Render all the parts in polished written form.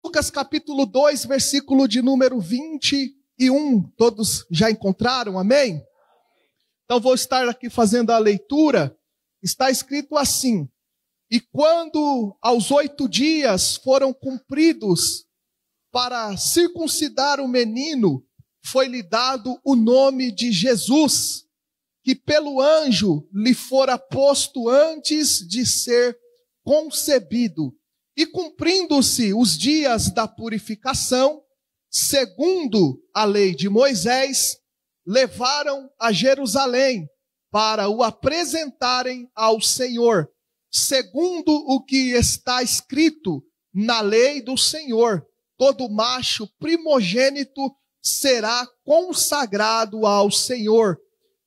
Lucas capítulo 2, versículo de número 21. Todos já encontraram, amém? Então vou estar aqui fazendo a leitura. Está escrito assim: e quando aos 8 dias foram cumpridos para circuncidar o menino, foi-lhe dado o nome de Jesus, que pelo anjo lhe fora posto antes de ser concebido. E cumprindo-se os dias da purificação, segundo a lei de Moisés, levaram a Jerusalém para o apresentarem ao Senhor, segundo o que está escrito na lei do Senhor: todo macho primogênito será consagrado ao Senhor,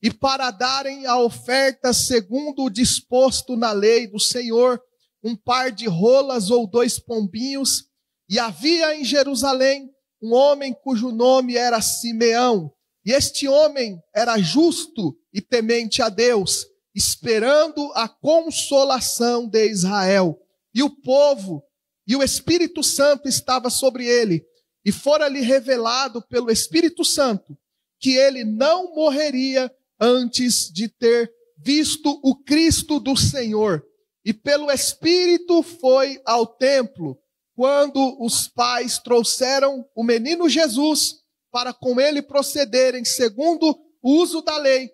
e para darem a oferta segundo o disposto na lei do Senhor, um par de rolas ou 2 pombinhos. E havia em Jerusalém um homem cujo nome era Simeão, e este homem era justo e temente a Deus, esperando a consolação de Israel. E o povo e o Espírito Santo estava sobre ele, e fora-lhe revelado pelo Espírito Santo que ele não morreria antes de ter visto o Cristo do Senhor. E pelo Espírito foi ao templo, quando os pais trouxeram o menino Jesus para com ele procederem segundo o uso da lei.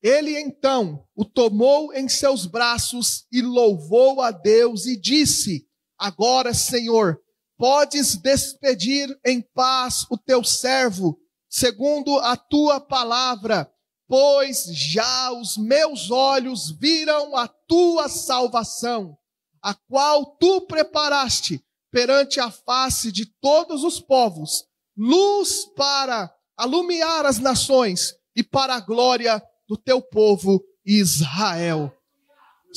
Ele então o tomou em seus braços e louvou a Deus e disse: agora, Senhor, podes despedir em paz o teu servo, segundo a tua palavra, pois já os meus olhos viram a tua salvação, a qual tu preparaste perante a face de todos os povos, luz para alumiar as nações e para a glória do teu povo Israel.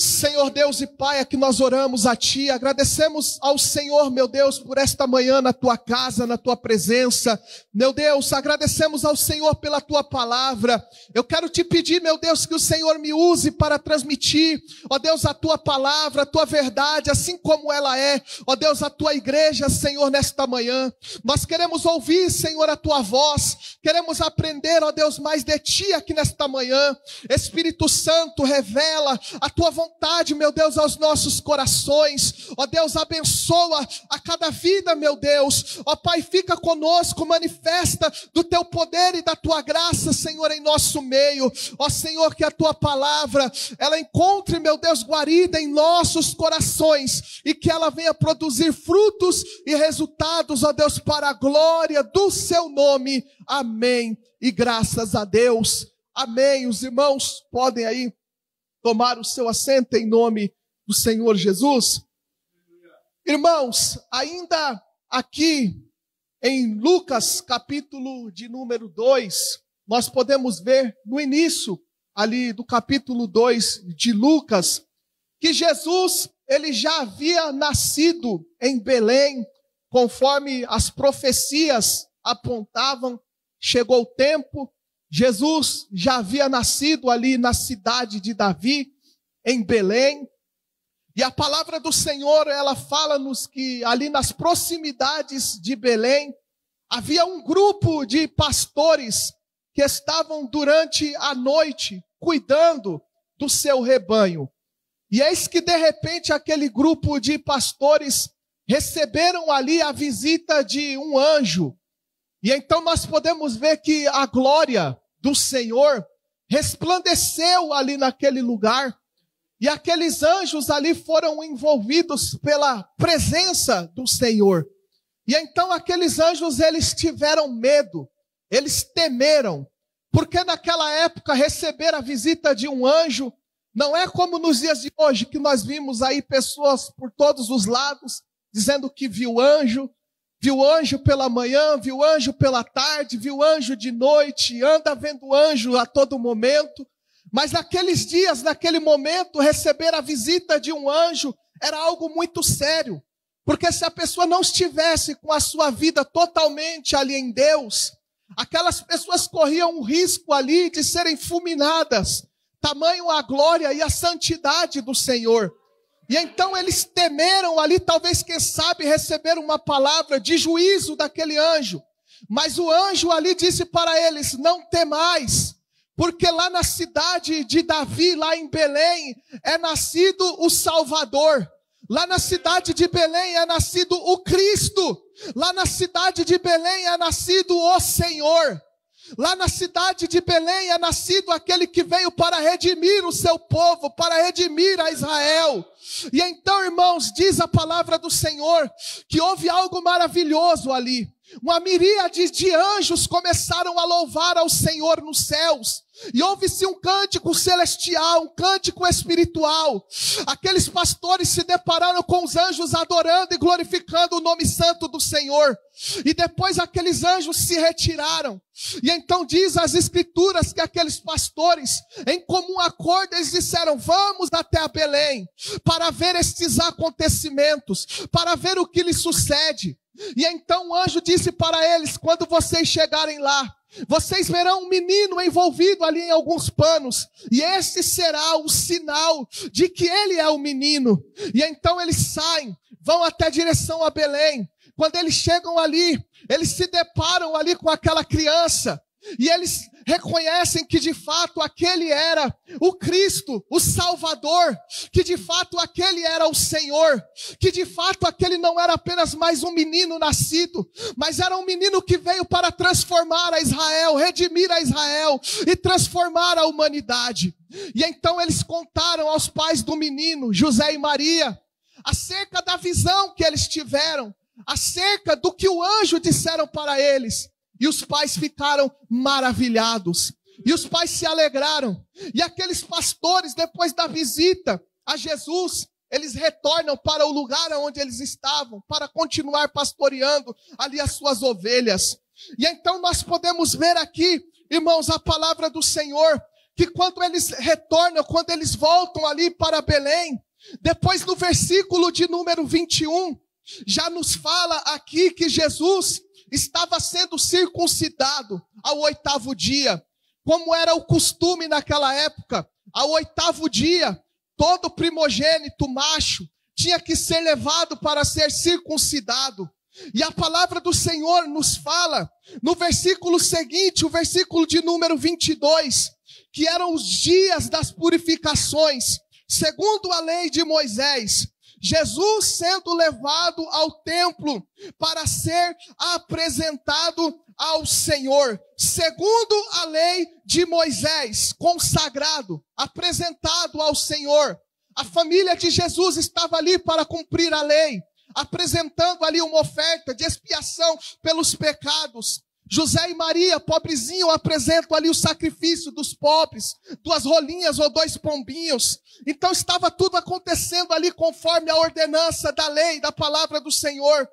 Senhor Deus e Pai, aqui nós oramos a Ti, agradecemos ao Senhor, meu Deus, por esta manhã na Tua casa, na Tua presença. Meu Deus, agradecemos ao Senhor pela Tua palavra. Eu quero Te pedir, meu Deus, que o Senhor me use para transmitir, ó Deus, a Tua palavra, a Tua verdade, assim como ela é, ó Deus, a Tua igreja, Senhor, nesta manhã. Nós queremos ouvir, Senhor, a Tua voz, queremos aprender, ó Deus, mais de Ti aqui nesta manhã. Espírito Santo, revela a Tua vontade, meu Deus, aos nossos corações. Ó Deus, abençoa a cada vida, meu Deus. Ó Pai, fica conosco, manifesta do Teu poder e da Tua graça, Senhor, em nosso meio. Ó Senhor, que a Tua palavra, ela encontre, meu Deus, guarida em nossos corações, e que ela venha produzir frutos e resultados, ó Deus, para a glória do Seu nome. Amém. E graças a Deus. Amém. Os irmãos podem aí tomar o seu assento em nome do Senhor Jesus. Irmãos, ainda aqui em Lucas capítulo de número 2, nós podemos ver no início ali do capítulo 2 de Lucas, que Jesus, ele já havia nascido em Belém, conforme as profecias apontavam. Chegou o tempo, Jesus já havia nascido ali na cidade de Davi, em Belém. E a palavra do Senhor, ela fala-nos que ali nas proximidades de Belém, havia um grupo de pastores que estavam durante a noite cuidando do seu rebanho. E eis que de repente aquele grupo de pastores receberam ali a visita de um anjo. E então nós podemos ver que a glória do Senhor resplandeceu ali naquele lugar. E aqueles anjos ali foram envolvidos pela presença do Senhor. E então aqueles anjos, eles tiveram medo, eles temeram. Porque naquela época receber a visita de um anjo não é como nos dias de hoje, que nós vimos aí pessoas por todos os lados dizendo que viu anjo pela manhã, viu anjo pela tarde, viu anjo de noite, anda vendo anjo a todo momento. Mas naqueles dias, naquele momento, receber a visita de um anjo era algo muito sério. Porque se a pessoa não estivesse com a sua vida totalmente ali em Deus, aquelas pessoas corriam um risco ali de serem fulminadas. Tamanho a glória e a santidade do Senhor. E então eles temeram ali, talvez, quem sabe, receber uma palavra de juízo daquele anjo. Mas o anjo ali disse para eles: não temais, porque lá na cidade de Davi, lá em Belém, é nascido o Salvador. Lá na cidade de Belém é nascido o Cristo. Lá na cidade de Belém é nascido o Senhor. Lá na cidade de Belém é nascido aquele que veio para redimir o seu povo, para redimir a Israel. E então, irmãos, diz a palavra do Senhor que houve algo maravilhoso ali. Uma miríade de anjos começaram a louvar ao Senhor nos céus. E houve-se um cântico celestial, um cântico espiritual. Aqueles pastores se depararam com os anjos adorando e glorificando o nome santo do Senhor. E depois aqueles anjos se retiraram. E então diz as escrituras que aqueles pastores, em comum acordo, eles disseram: vamos até a Belém, para ver estes acontecimentos, para ver o que lhes sucede. E então o anjo disse para eles: quando vocês chegarem lá, vocês verão um menino envolvido ali em alguns panos, e esse será o sinal de que ele é o menino. E então eles saem, vão até a direção a Belém. Quando eles chegam ali, eles se deparam ali com aquela criança, e eles reconhecem que de fato aquele era o Cristo, o Salvador, que de fato aquele era o Senhor, que de fato aquele não era apenas mais um menino nascido, mas era um menino que veio para transformar a Israel, redimir a Israel e transformar a humanidade. E então eles contaram aos pais do menino, José e Maria, acerca da visão que eles tiveram, acerca do que o anjo disseram para eles. E os pais ficaram maravilhados. E os pais se alegraram. E aqueles pastores, depois da visita a Jesus, eles retornam para o lugar onde eles estavam, para continuar pastoreando ali as suas ovelhas. E então nós podemos ver aqui, irmãos, a palavra do Senhor, que quando eles retornam, quando eles voltam ali para Belém, depois no versículo de número 21, já nos fala aqui que Jesus estava sendo circuncidado ao 8º dia. Como era o costume naquela época, ao 8º dia, todo primogênito macho tinha que ser levado para ser circuncidado. E a palavra do Senhor nos fala, no versículo seguinte, o versículo de número 22, que eram os dias das purificações, segundo a lei de Moisés. Jesus sendo levado ao templo para ser apresentado ao Senhor, segundo a lei de Moisés, consagrado, apresentado ao Senhor. A família de Jesus estava ali para cumprir a lei, apresentando ali uma oferta de expiação pelos pecados. José e Maria, pobrezinho, apresentam ali o sacrifício dos pobres, 2 rolinhas ou 2 pombinhos. Então estava tudo acontecendo ali conforme a ordenança da lei, da palavra do Senhor.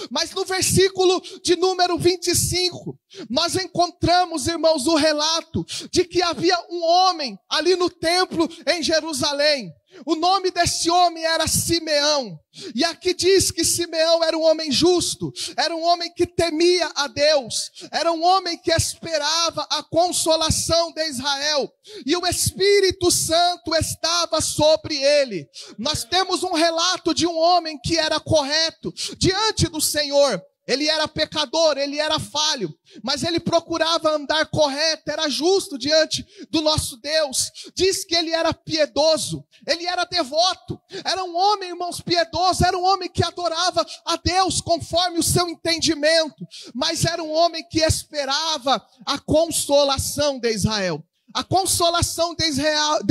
Mas no versículo de número 25, nós encontramos, irmãos, o relato de que havia um homem ali no templo em Jerusalém. O nome desse homem era Simeão. E aqui diz que Simeão era um homem justo, era um homem que temia a Deus, era um homem que esperava a consolação de Israel. E o Espírito Santo estava sobre ele. Nós temos um relato de um homem que era correto diante do Senhor. Ele era pecador, ele era falho, mas ele procurava andar correto, era justo diante do nosso Deus. Diz que ele era piedoso, ele era devoto, era um homem, irmãos, piedoso, era um homem que adorava a Deus conforme o seu entendimento, mas era um homem que esperava a consolação de Israel. A consolação de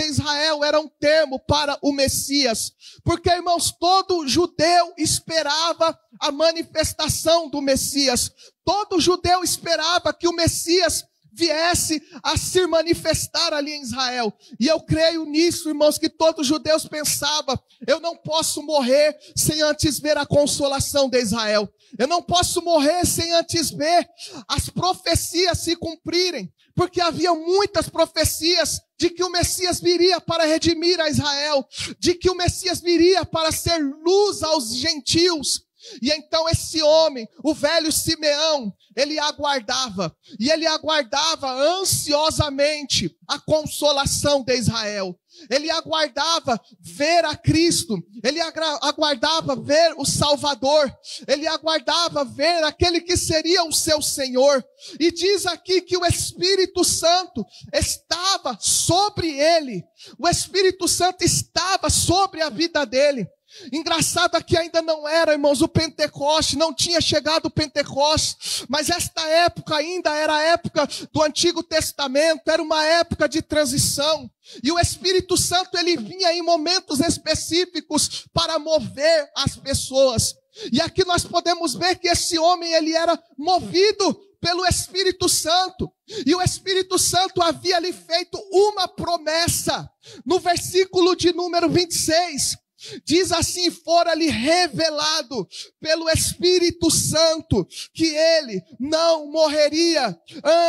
Israel era um termo para o Messias, porque, irmãos, todo judeu esperava a manifestação do Messias. Todo judeu esperava que o Messias viesse a se manifestar ali em Israel. E eu creio nisso, irmãos, que todos os judeus pensavam: eu não posso morrer sem antes ver a consolação de Israel. Eu não posso morrer sem antes ver as profecias se cumprirem. Porque havia muitas profecias de que o Messias viria para redimir a Israel, de que o Messias viria para ser luz aos gentios. E então esse homem, o velho Simeão, ele aguardava. E ele aguardava ansiosamente a consolação de Israel. Ele aguardava ver a Cristo. Ele aguardava ver o Salvador. Ele aguardava ver aquele que seria o seu Senhor. E diz aqui que o Espírito Santo estava sobre ele. O Espírito Santo estava sobre a vida dele. Engraçado é que ainda não era, irmãos, o Pentecoste, não tinha chegado o Pentecoste, mas esta época ainda era a época do Antigo Testamento, era uma época de transição, e o Espírito Santo ele vinha em momentos específicos para mover as pessoas, e aqui nós podemos ver que esse homem ele era movido pelo Espírito Santo, e o Espírito Santo havia lhe feito uma promessa, no versículo de número 26, diz assim: fora-lhe revelado pelo Espírito Santo que ele não morreria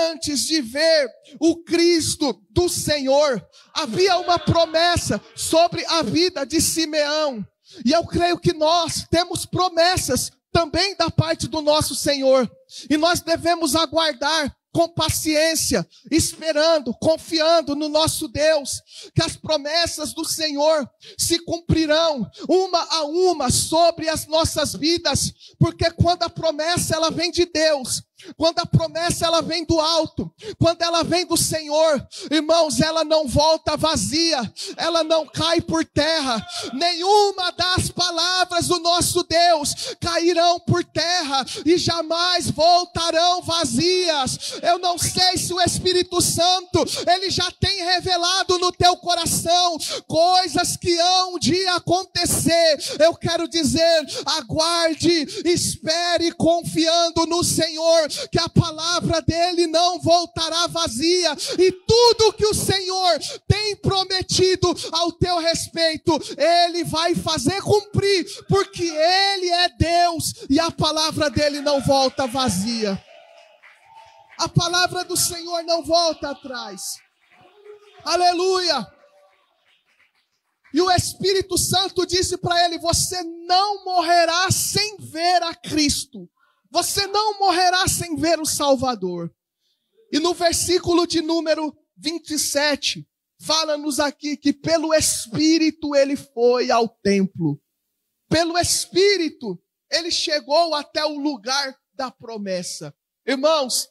antes de ver o Cristo do Senhor. Havia uma promessa sobre a vida de Simeão. E eu creio que nós temos promessas também da parte do nosso Senhor. E nós devemos aguardar com paciência, esperando, confiando no nosso Deus, que as promessas do Senhor se cumprirão uma a uma sobre as nossas vidas, porque quando a promessa ela vem de Deus, quando a promessa ela vem do alto, quando ela vem do Senhor, irmãos, ela não volta vazia, ela não cai por terra, nenhuma das palavras do nosso Deus cairão por terra e jamais voltarão vazias. Eu não sei se o Espírito Santo, ele já tem revelado no teu coração coisas que hão de acontecer. Eu quero dizer, aguarde, espere confiando no Senhor, que a palavra dele não voltará vazia, e tudo que o Senhor tem prometido ao teu respeito, ele vai fazer cumprir, porque ele é Deus, e a palavra dele não volta vazia. A palavra do Senhor não volta atrás. Aleluia! E o Espírito Santo disse para ele: você não morrerá sem ver a Cristo. Você não morrerá sem ver o Salvador. E no versículo de número 27, fala-nos aqui que pelo Espírito ele foi ao templo. Pelo Espírito ele chegou até o lugar da promessa. Irmãos,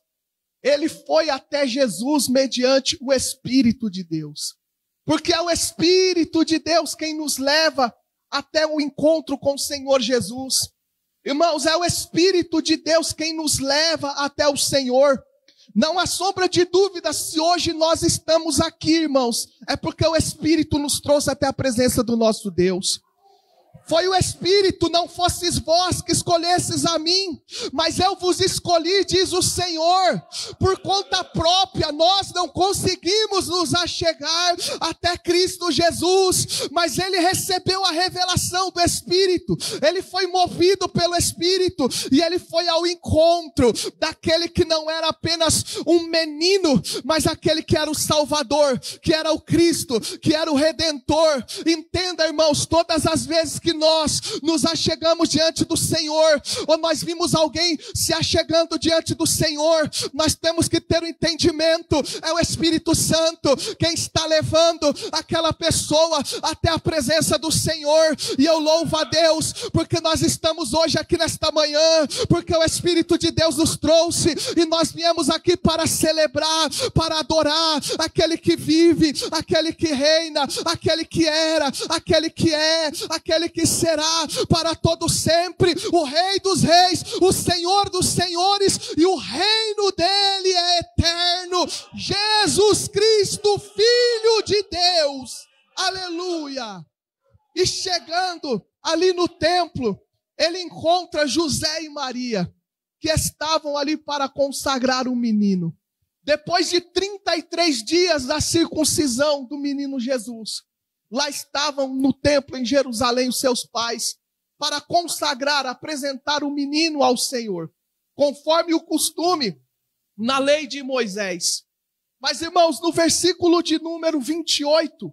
ele foi até Jesus mediante o Espírito de Deus. Porque é o Espírito de Deus quem nos leva até o encontro com o Senhor Jesus. Irmãos, é o Espírito de Deus quem nos leva até o Senhor. Não há sombra de dúvida se hoje nós estamos aqui, irmãos. É porque o Espírito nos trouxe até a presença do nosso Deus. Foi o Espírito, não fosses vós que escolhesses a mim, mas eu vos escolhi, diz o Senhor. Por conta própria, nós não conseguimos nos achegar até Cristo Jesus, mas ele recebeu a revelação do Espírito, ele foi movido pelo Espírito, e ele foi ao encontro daquele que não era apenas um menino, mas aquele que era o Salvador, que era o Cristo, que era o Redentor. Entenda, irmãos, todas as vezes que nós nos achegamos diante do Senhor, ou nós vimos alguém se achegando diante do Senhor, nós temos que ter o entendimento, é o Espírito Santo quem está levando aquela pessoa até a presença do Senhor. E eu louvo a Deus, porque nós estamos hoje aqui nesta manhã, porque o Espírito de Deus nos trouxe, e nós viemos aqui para celebrar, para adorar aquele que vive, aquele que reina, aquele que era, aquele que é, aquele que será para todo sempre, o Rei dos Reis, o Senhor dos Senhores, e o reino dele é eterno. Jesus Cristo, Filho de Deus. Aleluia! E chegando ali no templo, ele encontra José e Maria, que estavam ali para consagrar o menino. Depois de 33 dias da circuncisão do menino Jesus, lá estavam no templo em Jerusalém os seus pais, para consagrar, apresentar o menino ao Senhor, conforme o costume na lei de Moisés. Mas, irmãos, no versículo de número 28,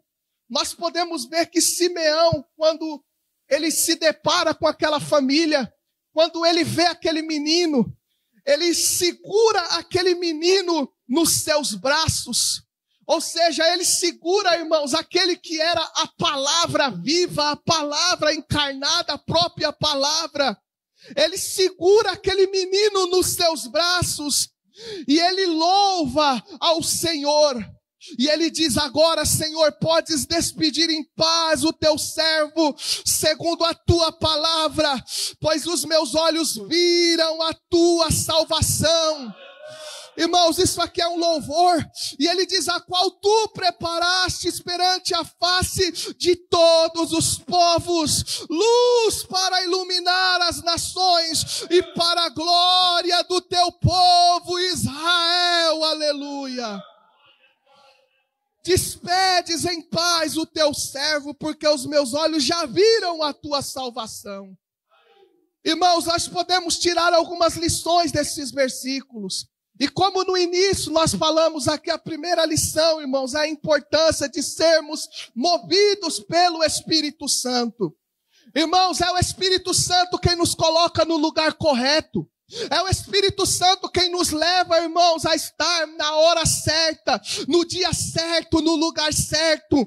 nós podemos ver que Simeão, quando ele se depara com aquela família, quando ele vê aquele menino, ele segura aquele menino nos seus braços. Ou seja, ele segura, irmãos, aquele que era a palavra viva, a palavra encarnada, a própria palavra. Ele segura aquele menino nos seus braços e ele louva ao Senhor. E ele diz agora: Senhor, podes despedir em paz o teu servo, segundo a tua palavra, pois os meus olhos viram a tua salvação. Irmãos, isso aqui é um louvor. E ele diz: a qual tu preparastes perante a face de todos os povos, luz para iluminar as nações e para a glória do teu povo Israel. Aleluia. Despedes em paz o teu servo, porque os meus olhos já viram a tua salvação. Irmãos, nós podemos tirar algumas lições desses versículos. E como no início nós falamos aqui, a primeira lição, irmãos, é a importância de sermos movidos pelo Espírito Santo. Irmãos, é o Espírito Santo quem nos coloca no lugar correto. É o Espírito Santo quem nos leva, irmãos, a estar na hora certa, no dia certo, no lugar certo.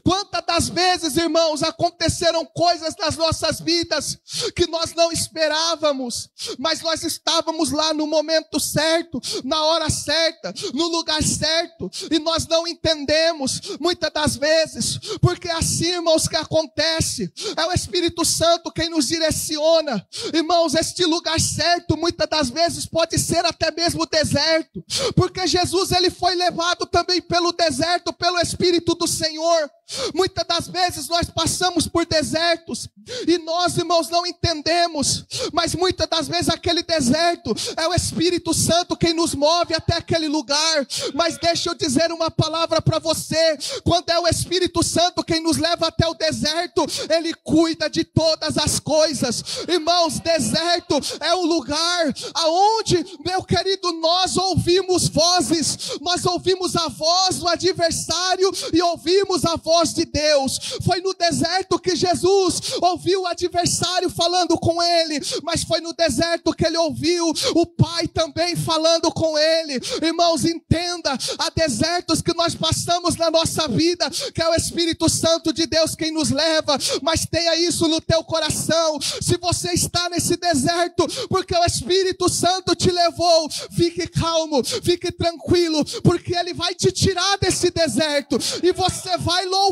Quantas das vezes, irmãos, aconteceram coisas nas nossas vidas que nós não esperávamos, mas nós estávamos lá no momento certo, na hora certa, no lugar certo, e nós não entendemos, muitas das vezes, porque é assim, irmãos, que acontece. É o Espírito Santo quem nos direciona. Irmãos, este lugar certo, muitas das vezes, pode ser até mesmo o deserto, porque Jesus, ele foi levado também pelo deserto, pelo Espírito do Senhor. Muitas das vezes nós passamos por desertos e nós, irmãos, não entendemos, mas muitas das vezes aquele deserto é o Espírito Santo quem nos move até aquele lugar. Mas deixa eu dizer uma palavra para você: quando é o Espírito Santo quem nos leva até o deserto, ele cuida de todas as coisas. Irmãos, deserto é um lugar aonde, meu querido, nós ouvimos vozes, nós ouvimos a voz do adversário e ouvimos a voz de Deus. Foi no deserto que Jesus ouviu o adversário falando com ele, mas foi no deserto que ele ouviu o Pai também falando com ele. Irmãos, entenda, há desertos que nós passamos na nossa vida, que é o Espírito Santo de Deus quem nos leva, mas tenha isso no teu coração. Se você está nesse deserto porque o Espírito Santo te levou, fique calmo, fique tranquilo, porque ele vai te tirar desse deserto e você vai louvar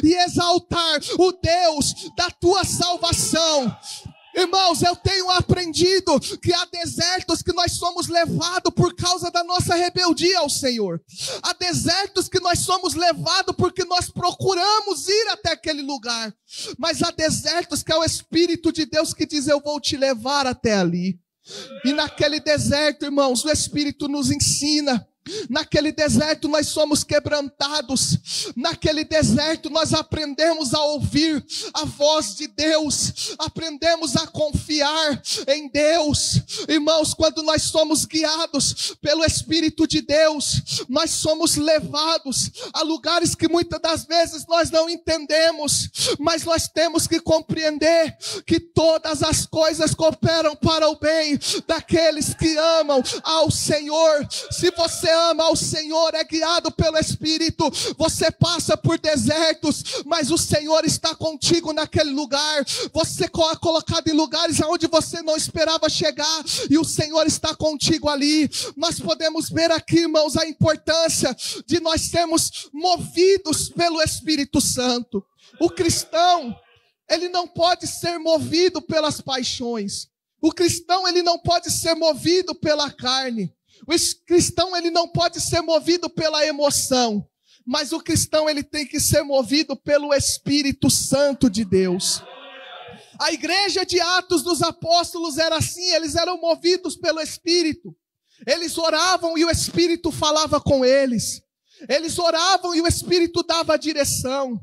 e exaltar o Deus da tua salvação. Irmãos, eu tenho aprendido que há desertos que nós somos levados por causa da nossa rebeldia ao Senhor. Há desertos que nós somos levados porque nós procuramos ir até aquele lugar. Mas há desertos que é o Espírito de Deus que diz: eu vou te levar até ali. E naquele deserto, irmãos, o Espírito nos ensina. Naquele deserto nós somos quebrantados. Naquele deserto nós aprendemos a ouvir a voz de Deus. Aprendemos a confiar em Deus. Irmãos, quando nós somos guiados pelo Espírito de Deus, nós somos levados a lugares que muitas das vezes nós não entendemos. Mas nós temos que compreender que todas as coisas cooperam para o bem daqueles que amam ao Senhor. Se você ama ao Senhor, é guiado pelo Espírito, você passa por desertos, mas o Senhor está contigo naquele lugar. Você é colocado em lugares onde você não esperava chegar, e o Senhor está contigo ali. Nós podemos ver aqui, irmãos, a importância de nós sermos movidos pelo Espírito Santo. O cristão, ele não pode ser movido pelas paixões. O cristão, ele não pode ser movido pela carne. O cristão, ele não pode ser movido pela emoção, mas o cristão, ele tem que ser movido pelo Espírito Santo de Deus. A igreja de Atos dos Apóstolos era assim, eles eram movidos pelo Espírito. Eles oravam e o Espírito falava com eles. Eles oravam e o Espírito dava a direção.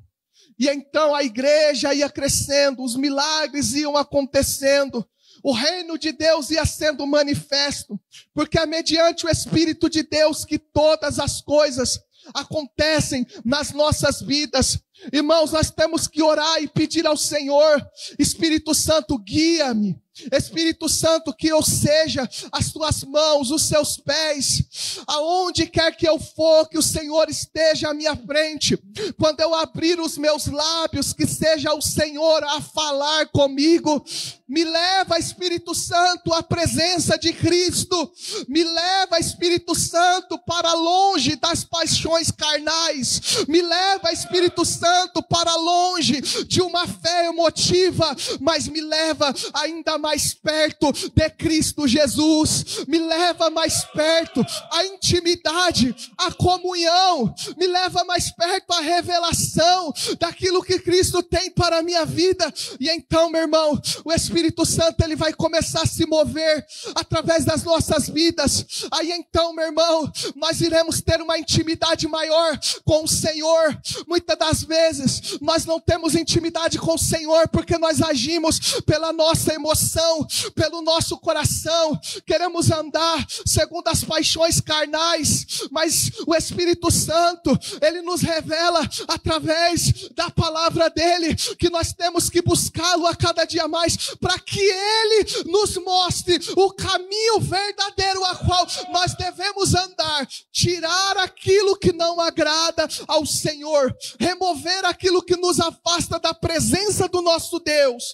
E então a igreja ia crescendo, os milagres iam acontecendo. O reino de Deus ia sendo manifesto, porque é mediante o Espírito de Deus que todas as coisas acontecem nas nossas vidas. Irmãos, nós temos que orar e pedir ao Senhor: Espírito Santo, guia-me, Espírito Santo, que eu seja as tuas mãos, os seus pés, aonde quer que eu for, que o Senhor esteja à minha frente. Quando eu abrir os meus lábios, que seja o Senhor a falar comigo. Me leva, Espírito Santo, à presença de Cristo. Me leva, Espírito Santo, para longe das paixões carnais. Me leva, Espírito Santo, para longe de uma fé emotiva, mas me leva ainda mais perto de Cristo Jesus. Me leva mais perto à intimidade, à comunhão. Me leva mais perto à revelação daquilo que Cristo tem para a minha vida. E então, meu irmão, o Espírito Santo, ele vai começar a se mover através das nossas vidas. Aí então, meu irmão, nós iremos ter uma intimidade maior com o Senhor. Muitas das vezes nós não temos intimidade com o Senhor porque nós agimos pela nossa emoção, pelo nosso coração. Queremos andar segundo as paixões carnais, mas o Espírito Santo, ele nos revela através da palavra dele que nós temos que buscá-lo a cada dia mais, para que ele nos mostre o caminho verdadeiro a qual nós devemos andar. Tirar aquilo que não agrada ao Senhor, remover aquilo que nos afasta da presença do nosso Deus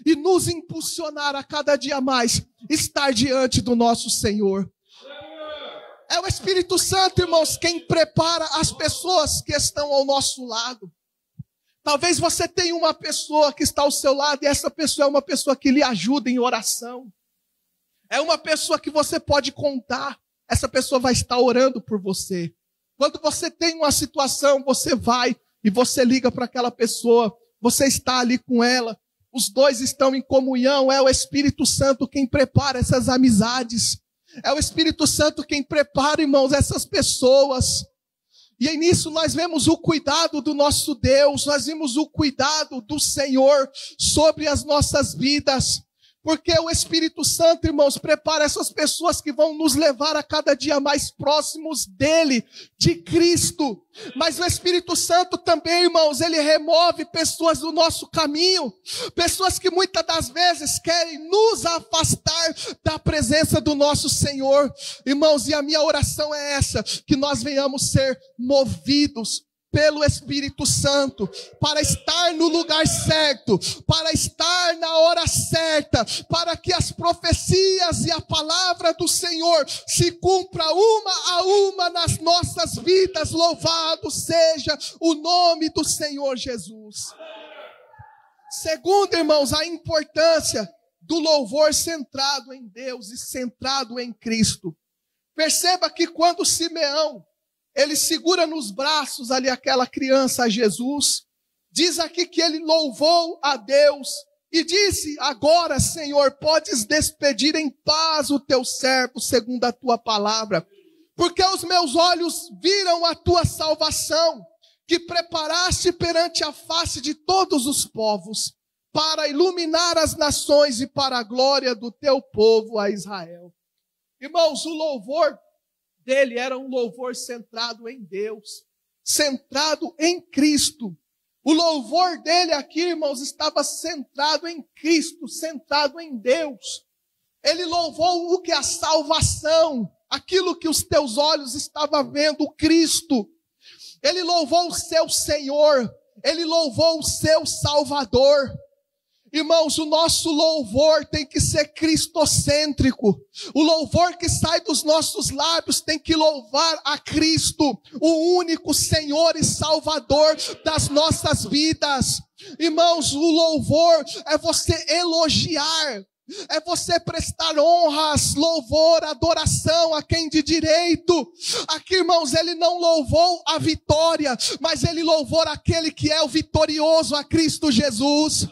e nos impulsionar a cada dia mais estar diante do nosso Senhor. É o Espírito Santo, irmãos, quem prepara as pessoas que estão ao nosso lado. Talvez você tenha uma pessoa que está ao seu lado e essa pessoa é uma pessoa que lhe ajuda em oração. É uma pessoa que você pode contar. Essa pessoa vai estar orando por você. Quando você tem uma situação, você vai e você liga para aquela pessoa. Você está ali com ela. Os dois estão em comunhão. É o Espírito Santo quem prepara essas amizades. É o Espírito Santo quem prepara, irmãos, essas pessoas. E aí nisso nós vemos o cuidado do nosso Deus, nós vemos o cuidado do Senhor sobre as nossas vidas. Porque o Espírito Santo, irmãos, prepara essas pessoas que vão nos levar a cada dia mais próximos dele, de Cristo. Mas o Espírito Santo também, irmãos, ele remove pessoas do nosso caminho. Pessoas que muitas das vezes querem nos afastar da presença do nosso Senhor. Irmãos, e a minha oração é essa, que nós venhamos ser movidos pelo Espírito Santo, para estar no lugar certo, para estar na hora certa, para que as profecias e a palavra do Senhor se cumpra uma a uma nas nossas vidas. Louvado seja o nome do Senhor Jesus. Segundo, irmãos, a importância do louvor centrado em Deus e centrado em Cristo. Perceba que quando Simeão, ele segura nos braços ali aquela criança, Jesus. Diz aqui que ele louvou a Deus e disse: agora, Senhor, podes despedir em paz o teu servo segundo a tua palavra. Porque os meus olhos viram a tua salvação, que preparaste perante a face de todos os povos, para iluminar as nações e para a glória do teu povo, a Israel. Irmãos, o louvor dele era um louvor centrado em Deus, centrado em Cristo. O louvor dele aqui, irmãos, estava centrado em Cristo, centrado em Deus. Ele louvou o que? A salvação, aquilo que os teus olhos estavam vendo, Cristo. Ele louvou o seu Senhor, ele louvou o seu Salvador. Irmãos, o nosso louvor tem que ser cristocêntrico. O louvor que sai dos nossos lábios tem que louvar a Cristo, o único Senhor e Salvador das nossas vidas. Irmãos, o louvor é você elogiar, é você prestar honras, louvor, adoração a quem de direito. Aqui, irmãos, ele não louvou a vitória, mas ele louvou aquele que é o vitorioso, a Cristo Jesus.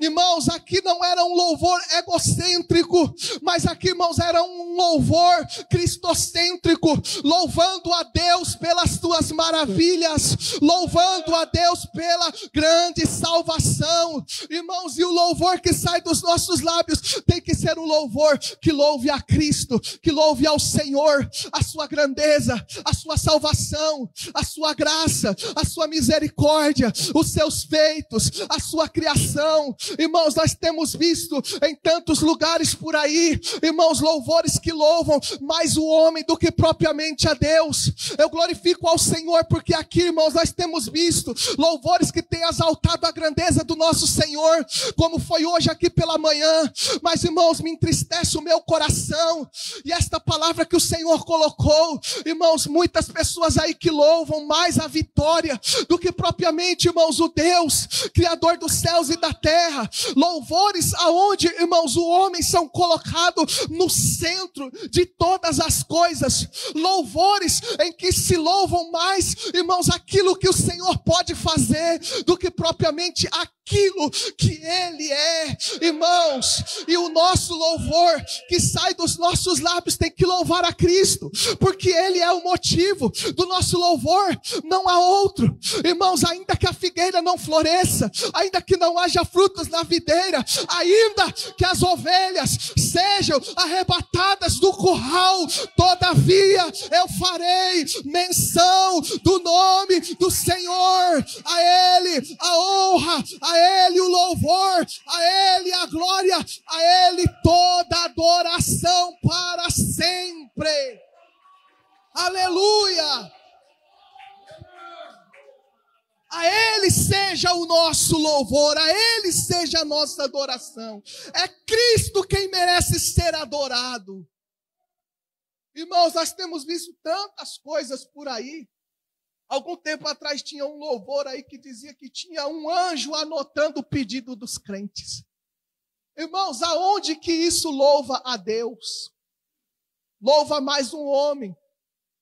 Irmãos, aqui não era um louvor egocêntrico, mas aqui, irmãos, era um louvor cristocêntrico, louvando a Deus pelas tuas maravilhas, louvando a Deus pela grande salvação. Irmãos, e o louvor que sai dos nossos lábios tem que ser um louvor que louve a Cristo, que louve ao Senhor, a sua grandeza, a sua salvação, a sua graça, a sua misericórdia, os seus feitos, a sua criação. Irmãos, nós temos visto em tantos lugares por aí, irmãos, louvores que louvam mais o homem do que propriamente a Deus. Eu glorifico ao Senhor porque aqui, irmãos, nós temos visto louvores que têm exaltado a grandeza do nosso Senhor, como foi hoje aqui pela manhã. Mas, irmãos, me entristece o meu coração, e esta palavra que o Senhor colocou, irmãos, muitas pessoas aí que louvam mais a vitória do que propriamente, irmãos, o Deus, Criador dos céus e da terra. Louvores aonde, irmãos, o homem são colocados no centro de todas as coisas. Louvores em que se louvam mais, irmãos, aquilo que o Senhor pode fazer do que propriamente aquilo que Ele é, irmãos. E o nosso louvor que sai dos nossos lábios tem que louvar a Cristo, porque Ele é o motivo do nosso louvor, não há outro. Irmãos, ainda que a figueira não floresça, ainda que não haja frutos na videira, ainda que as ovelhas sejam arrebatadas do curral, todavia eu farei menção do nome do Senhor. A Ele a honra, a Ele o louvor, a Ele a glória, a Ele toda adoração para sempre. Aleluia! A Ele seja o nosso louvor, a Ele seja a nossa adoração. É Cristo quem merece ser adorado. Irmãos, nós temos visto tantas coisas por aí. Algum tempo atrás tinha um louvor aí que dizia que tinha um anjo anotando o pedido dos crentes. Irmãos, aonde que isso louva a Deus? Louva mais um homem.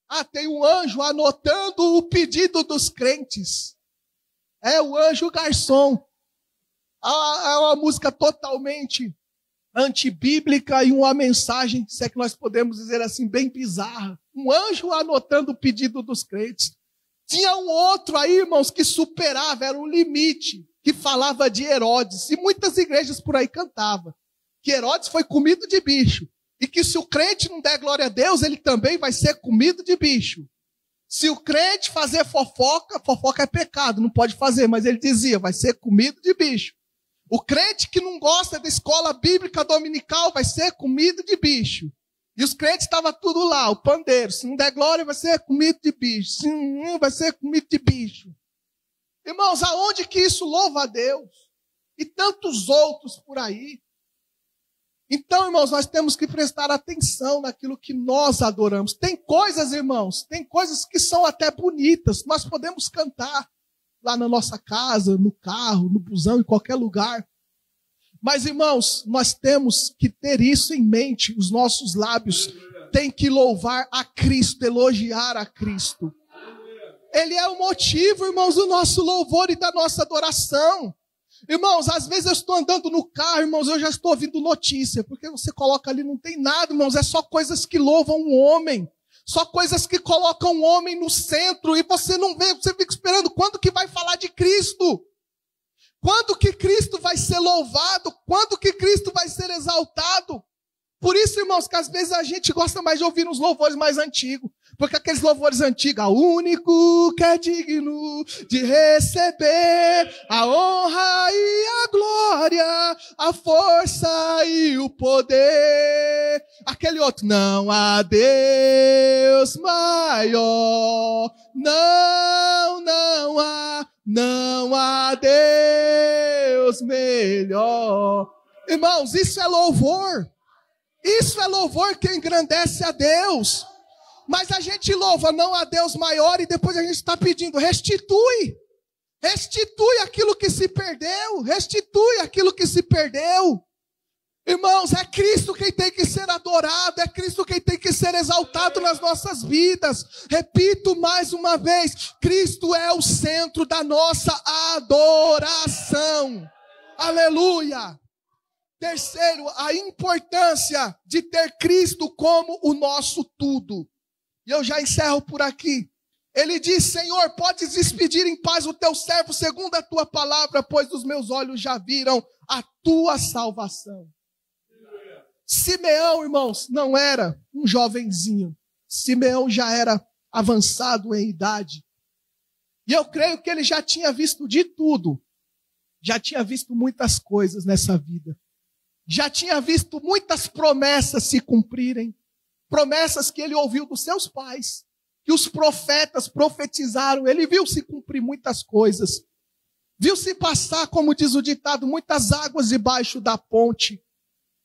Ah, tem um anjo anotando o pedido dos crentes. É o anjo garçom. É uma música totalmente antibíblica e uma mensagem, se é que nós podemos dizer assim, bem bizarra. Um anjo anotando o pedido dos crentes. Tinha um outro aí, irmãos, que superava, era um limite, que falava de Herodes. E muitas igrejas por aí cantavam que Herodes foi comido de bicho. E que se o crente não der glória a Deus, ele também vai ser comido de bicho. Se o crente fazer fofoca, fofoca é pecado, não pode fazer, mas ele dizia, vai ser comido de bicho. O crente que não gosta da escola bíblica dominical vai ser comido de bicho. E os crentes estavam tudo lá, o pandeiro, se não der glória vai ser comido de bicho, se não vai ser comido de bicho. Irmãos, aonde que isso louva a Deus? E tantos outros por aí. Então, irmãos, nós temos que prestar atenção naquilo que nós adoramos. Tem coisas, irmãos, tem coisas que são até bonitas. Nós podemos cantar lá na nossa casa, no carro, no busão, em qualquer lugar. Mas, irmãos, nós temos que ter isso em mente. Os nossos lábios têm que louvar a Cristo, elogiar a Cristo. Ele é o motivo, irmãos, do nosso louvor e da nossa adoração. Irmãos, às vezes eu estou andando no carro, irmãos, eu já estou ouvindo notícia, porque você coloca ali, não tem nada, irmãos, é só coisas que louvam o homem, só coisas que colocam o homem no centro, e você não vê, você fica esperando, quando que vai falar de Cristo? Quando que Cristo vai ser louvado? Quando que Cristo vai ser exaltado? Por isso, irmãos, que às vezes a gente gosta mais de ouvir uns louvores mais antigos. Porque aqueles louvores antigos, o único que é digno de receber a honra e a glória, a força e o poder. Aquele outro, não há Deus maior, não há Deus melhor. Irmãos, isso é louvor. Isso é louvor que engrandece a Deus. Mas a gente louva não a Deus maior e depois a gente está pedindo, restitui. Restitui aquilo que se perdeu. Restitui aquilo que se perdeu. Irmãos, é Cristo quem tem que ser adorado. É Cristo quem tem que ser exaltado nas nossas vidas. Repito mais uma vez, Cristo é o centro da nossa adoração. Aleluia. Terceiro, a importância de ter Cristo como o nosso tudo. E eu já encerro por aqui. Ele diz, Senhor, podes despedir em paz o teu servo segundo a tua palavra, pois os meus olhos já viram a tua salvação. Simeão, irmãos, não era um jovenzinho. Simeão já era avançado em idade. E eu creio que ele já tinha visto de tudo. Já tinha visto muitas coisas nessa vida. Já tinha visto muitas promessas se cumprirem. Promessas que ele ouviu dos seus pais. Que os profetas profetizaram. Ele viu se cumprir muitas coisas. Viu se passar, como diz o ditado, muitas águas debaixo da ponte.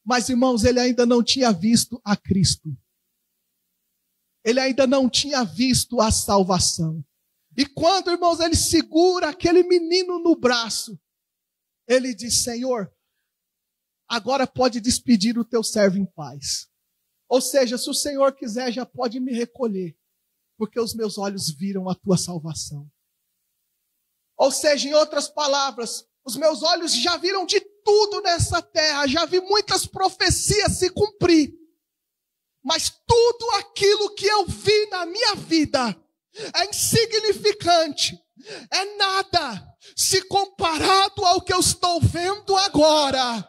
Mas, irmãos, ele ainda não tinha visto a Cristo. Ele ainda não tinha visto a salvação. E quando, irmãos, ele segura aquele menino no braço, ele diz: Senhor, agora pode despedir o teu servo em paz. Ou seja, se o Senhor quiser, já pode me recolher, porque os meus olhos viram a tua salvação. Ou seja, em outras palavras, os meus olhos já viram de tudo nessa terra, já vi muitas profecias se cumprir. Mas tudo aquilo que eu vi na minha vida é insignificante, é nada se comparado ao que eu estou vendo agora.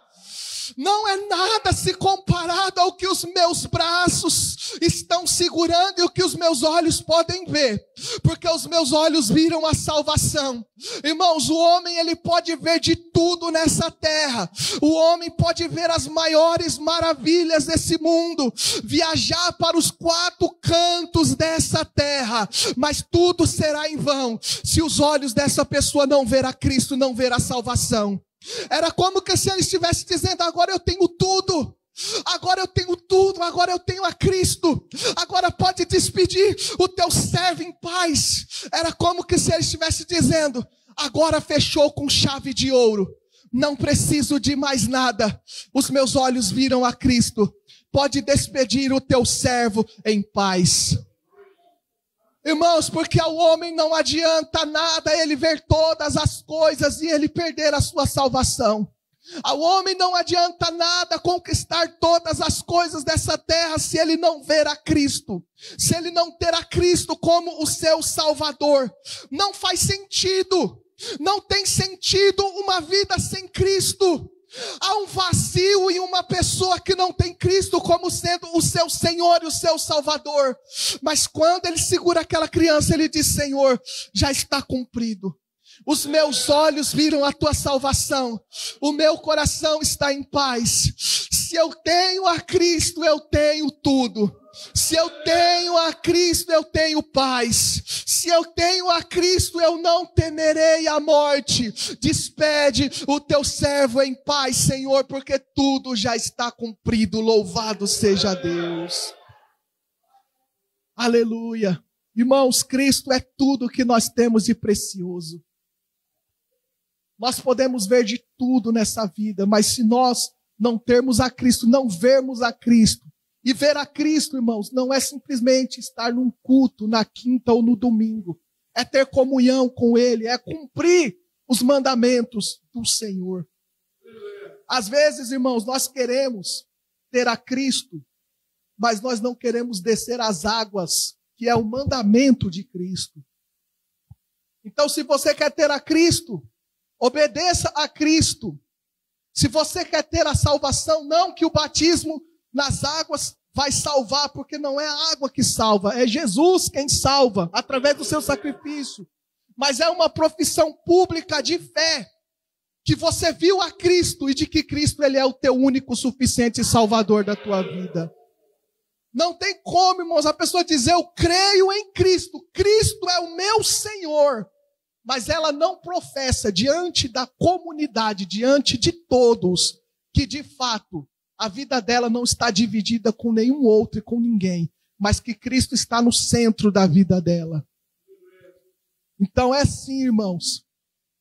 Não é nada se comparado ao que os meus braços estão segurando e o que os meus olhos podem ver. Porque os meus olhos viram a salvação. Irmãos, o homem ele pode ver de tudo nessa terra. O homem pode ver as maiores maravilhas desse mundo. Viajar para os 4 cantos dessa terra. Mas tudo será em vão se os olhos dessa pessoa não ver a Cristo, não ver a salvação. Era como que se ele estivesse dizendo: agora eu tenho tudo, agora eu tenho tudo, agora eu tenho a Cristo, agora pode despedir o teu servo em paz. Era como que se ele estivesse dizendo: agora fechou com chave de ouro, não preciso de mais nada, os meus olhos viram a Cristo, pode despedir o teu servo em paz. Irmãos, porque ao homem não adianta nada ele ver todas as coisas e ele perder a sua salvação. Ao homem não adianta nada conquistar todas as coisas dessa terra se ele não ver a Cristo. Se ele não ter a Cristo como o seu Salvador. Não faz sentido. Não tem sentido uma vida sem Cristo. Há um vazio em uma pessoa que não tem Cristo como sendo o seu Senhor e o seu Salvador. Mas quando ele segura aquela criança, ele diz: Senhor, já está cumprido. Os meus olhos viram a tua salvação. O meu coração está em paz. Se eu tenho a Cristo, eu tenho tudo. Se eu tenho a Cristo, eu tenho paz. Se eu tenho a Cristo, eu não temerei a morte. Despede o teu servo em paz, Senhor, porque tudo já está cumprido. Louvado seja Deus. Aleluia. Irmãos, Cristo é tudo que nós temos de precioso. Nós podemos ver de tudo nessa vida, mas se nós não termos a Cristo, não vermos a Cristo, e ver a Cristo, irmãos, não é simplesmente estar num culto na quinta ou no domingo. É ter comunhão com Ele, é cumprir os mandamentos do Senhor. Às vezes, irmãos, nós queremos ter a Cristo, mas nós não queremos descer as águas, que é o mandamento de Cristo. Então, se você quer ter a Cristo, obedeça a Cristo. Se você quer ter a salvação, não que o batismo nas águas vai salvar, porque não é a água que salva, é Jesus quem salva, através do seu sacrifício. Mas é uma profissão pública de fé, que você viu a Cristo e de que Cristo ele é o teu único, suficiente Salvador da tua vida. Não tem como, irmãos, a pessoa dizer: eu creio em Cristo, Cristo é o meu Senhor. Mas ela não professa diante da comunidade, diante de todos, que de fato a vida dela não está dividida com nenhum outro e com ninguém, mas que Cristo está no centro da vida dela. Então é assim, irmãos.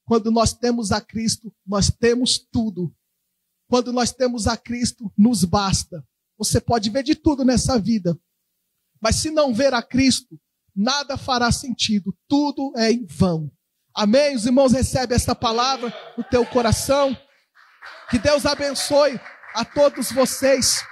Quando nós temos a Cristo, nós temos tudo. Quando nós temos a Cristo, nos basta. Você pode ver de tudo nessa vida, mas se não ver a Cristo, nada fará sentido. Tudo é em vão. Amém? Os irmãos recebem essa palavra no teu coração. Que Deus abençoe a todos vocês.